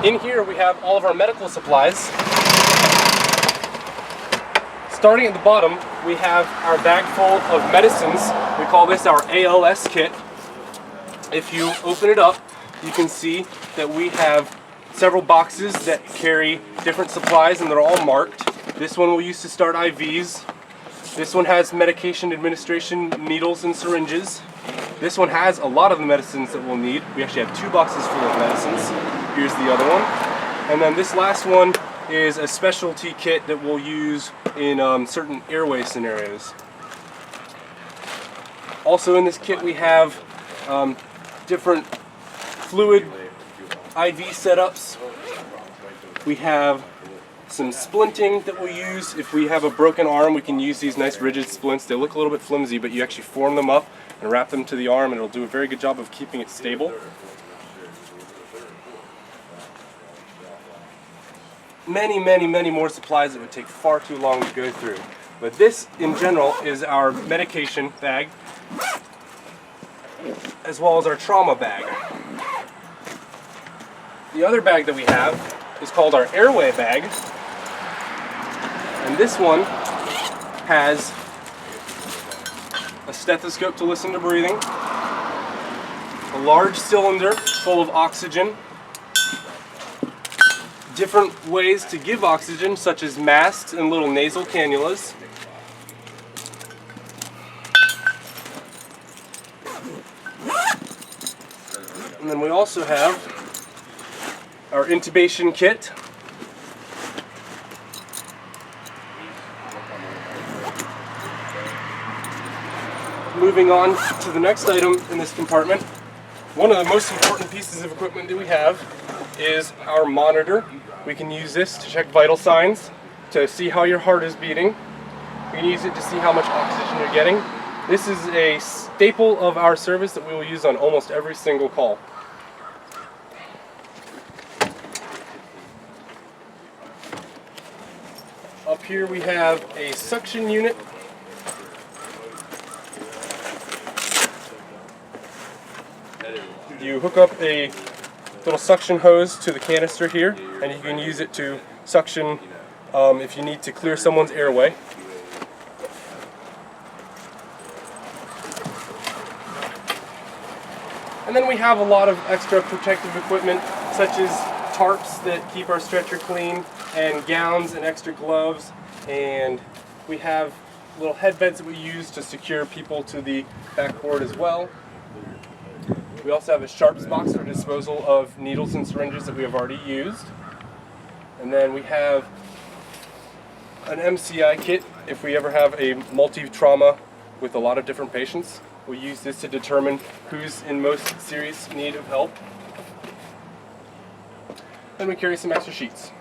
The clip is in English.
In here we have all of our medical supplies. Starting at the bottom, we have our bag full of medicines. We call this our ALS kit. If you open it up, you can see that we have several boxes that carry different supplies and they're all marked. This one we use to start IVs. This one has medication administration needles and syringes. This one has a lot of the medicines that we'll need. We actually have 2 boxes full of medicines. Here's the other one. And then this last one is a specialty kit that we'll use in certain airway scenarios. Also in this kit we have different fluid IV setups. We have some splinting that we'll use. If we have a broken arm, we can use these nice rigid splints. They look a little bit flimsy, but you actually form them up and wrap them to the arm and it'll do a very good job of keeping it stable. Many more supplies that would take far too long to go through. But this, in general, is our medication bag, as well as our trauma bag. The other bag that we have is called our airway bag. And this one has a stethoscope to listen to breathing, a large cylinder full of oxygen, different ways to give oxygen such as masks and little nasal cannulas, and then we also have our intubation kit. Moving on to the next item in this compartment, one of the most important pieces of equipment that we have is our monitor. We can use this to check vital signs, to see how your heart is beating. We can use it to see how much oxygen you're getting. This is a staple of our service that we will use on almost every single call. Up here we have a suction unit. You hook up a little suction hose to the canister here, and you can use it to suction if you need to clear someone's airway. And then we have a lot of extra protective equipment, such as tarps that keep our stretcher clean, and gowns and extra gloves, and we have little headbeds that we use to secure people to the backboard as well. We also have a sharps box for disposal of needles and syringes that we have already used. And then we have an MCI kit if we ever have a multi-trauma with a lot of different patients. We use this to determine who's in most serious need of help. Then we carry some extra sheets.